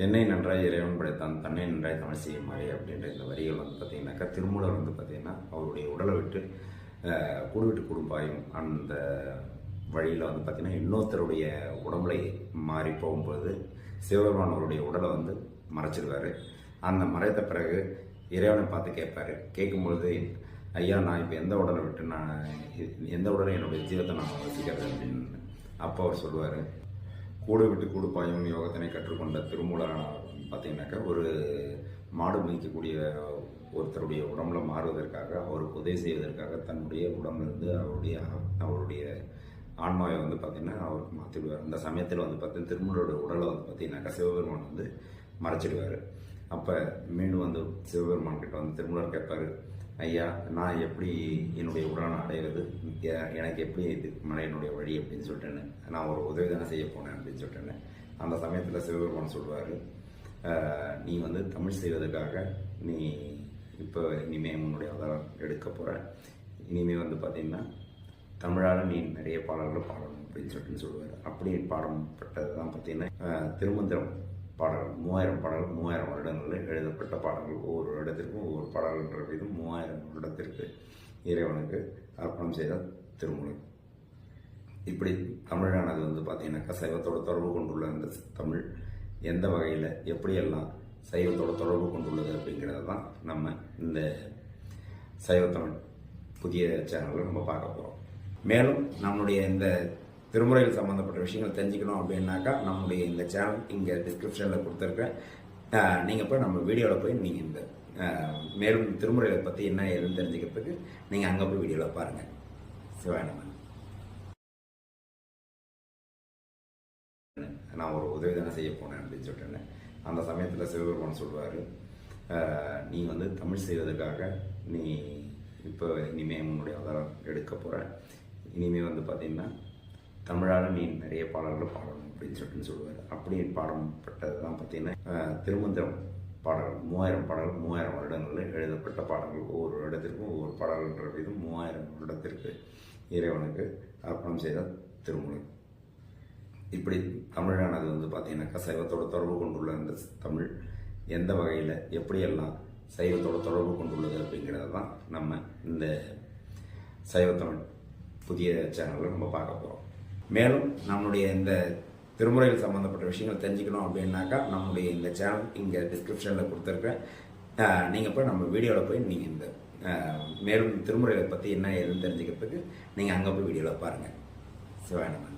என்னை நன்றாய் இறைவன் படைத்தான் தன்னை நன்றாய் தமிழ் செய்யுமாறே அப்படின்ற இந்த வரிகள் வந்து பார்த்தீங்கன்னாக்கா திருமூலர் வந்து பார்த்தீங்கன்னா அவருடைய உடலை விட்டு கூடு விட்டு குடும்பாயும் அந்த வழியில் வந்து பார்த்தீங்கன்னா இன்னொருத்தருடைய உடம்புல மாறி போகும்போது சிவபெருமான் அவருடைய உடலை வந்து மறைச்சிருவார். அந்த மறைத்த பிறகு இறைவனை பார்த்து கேட்பார். கேட்கும்பொழுது ஐயா நான் இப்போ எந்த உடலை விட்டு நான் எந்த உடலை என்னுடைய ஜீவத்தை நான் வசிக்கிறது அப்படின்னு அப்போ அவர் சொல்லுவார், கூடு விட்டு கூடு பாயும் யோகத்தினை கற்றுக்கொண்ட திருமூலரான பார்த்தீங்கன்னாக்கா ஒரு மாடு மேய்க்கக்கூடிய ஒருத்தருடைய உடம்புல மாறுவதற்காக அவருக்கு உதவி செய்வதற்காக தன்னுடைய உடம்புலேருந்து அவருடைய ஆன்மாவை வந்து பார்த்திங்கன்னா அவருக்கு மாற்றிடுவார். அந்த சமயத்தில் வந்து பார்த்தீங்கன்னா திருமூலரோட உடலை வந்து பார்த்திங்கனாக்கா சிவபெருமான் வந்து மறைச்சிடுவார். அப்போ மீண்டும் வந்து சிவபெருமான் கிட்ட வந்து திருமூலர் கேட்பார், ஐயா நான் எப்படி என்னுடைய உடலை அடையிறது, எனக்கு எப்படி இது என்னுடைய வழி அப்படின்னு சொல்லிட்டேன்னு நான் ஒரு உதவி தானே செய்ய போனேன் அப்படின்னு சொல்லிட்டேன்னு. அந்த சமயத்தில் சிவபெருமான் சொல்வார், நீ வந்து தமிழ் செய்வதற்காக நீ இப்போ இனிமேல் உன்னுடைய அவதாரம் எடுக்க போகிற, இனிமேல் வந்து பார்த்திங்கன்னா தமிழால் நீ நிறைய பாடல்கள் பாடணும் அப்படின்னு சொல்லுவார். அப்படி பாடப்பட்டது தான் பார்த்திங்கன்னா திருமந்திரம் பாடல்கள் 3000 பாடல்கள் 3000 வருடங்களில் எழுதப்பட்ட பாடல்கள். ஒவ்வொரு இடத்திற்கும் ஒவ்வொரு பாடல்கின்ற விதம் 3000 வருடத்திற்கு இறைவனுக்கு அர்ப்பணம் செய்த திருமூலர். இப்படி தமிழானது வந்து பார்த்தீங்கன்னாக்கா சைவத்தோட தொடர்பு கொண்டுள்ள அந்த தமிழ் எந்த வகையில் எப்படியெல்லாம் சைவத்தோட தொடர்பு கொண்டுள்ளது அப்படிங்கிறது தான் நம்ம இந்த சைவத்தமிழ் புதிய சேனலில் நம்ம பார்க்க போகிறோம். மேலும் நம்மளுடைய இந்த திருமுறைகள் சம்மந்தப்பட்ட விஷயங்கள் தெரிஞ்சுக்கணும் அப்படின்னாக்கா நம்முடைய இந்த சேனல் இங்கே டிஸ்கிரிப்ஷனில் கொடுத்துருக்கேன். நீங்கள் போய் நம்ம வீடியோவில் போய் நீங்கள் இந்த மேலும் திருமுறைகளை பற்றி என்ன ஏதுன்னு தெரிஞ்சுக்கிறதுக்கு நீங்கள் அங்கே போய் வீடியோவில் பாருங்கள். சிவாயணம். நான் ஒரு உதவி தானே செய்ய போனேன் அப்படின்னு சொல்லிட்டேன். அந்த சமயத்தில் சிவபெருமான் சொல்வார், நீ வந்து தமிழ் செய்வதற்காக நீ இப்போ இனிமேல் உன்னுடைய அவதாரம் எடுக்க போகிற, இனிமேல் வந்து பார்த்திங்கன்னா தமிழால் நீ நிறைய பாடல்கள் பாடணும் அப்படின்னு சொல்லுவார். அப்படி பாடப்பட்டது தான் பார்த்திங்கன்னா திருமந்திரம் பாடல்கள் 3000 பாடல்கள் 3000 வருடங்களில் எழுதப்பட்ட பாடல்கள். ஒவ்வொரு இடத்திற்கும் ஒவ்வொரு பாடல்கின்ற விதம் 3000 வருடத்திற்கு இறைவனுக்கு அர்ப்பணம் செய்த திருமூலர். இப்படி தமிழானது வந்து பார்த்தீங்கன்னாக்கா சைவத்தோட தொடர்பு கொண்டுள்ள அந்த தமிழ் எந்த வகையில் எப்படியெல்லாம் சைவத்தோட தொடர்பு கொண்டுள்ளது அப்படிங்கிறது தான் நம்ம இந்த சைவத்தமிழ் புதிய சேனலில் நம்ம பார்க்க போகிறோம். மேலும் நம்மளுடைய இந்த திருமுறைகள் சம்மந்தப்பட்ட விஷயங்கள் தெரிஞ்சுக்கணும் அப்படின்னாக்கா நம்முடைய இந்த சேனல் இங்கே டிஸ்கிரிப்ஷனில் கொடுத்துருக்கேன். நீங்கள் போய் நம்ம வீடியோவில் போய் நீங்கள் இந்த மேலும் திருமுறைகளை பற்றி என்ன ஏதுன்னு தெரிஞ்சுக்கிறதுக்கு நீங்கள் அங்கே போய் வீடியோவில் பாருங்கள். சிவாயணம்.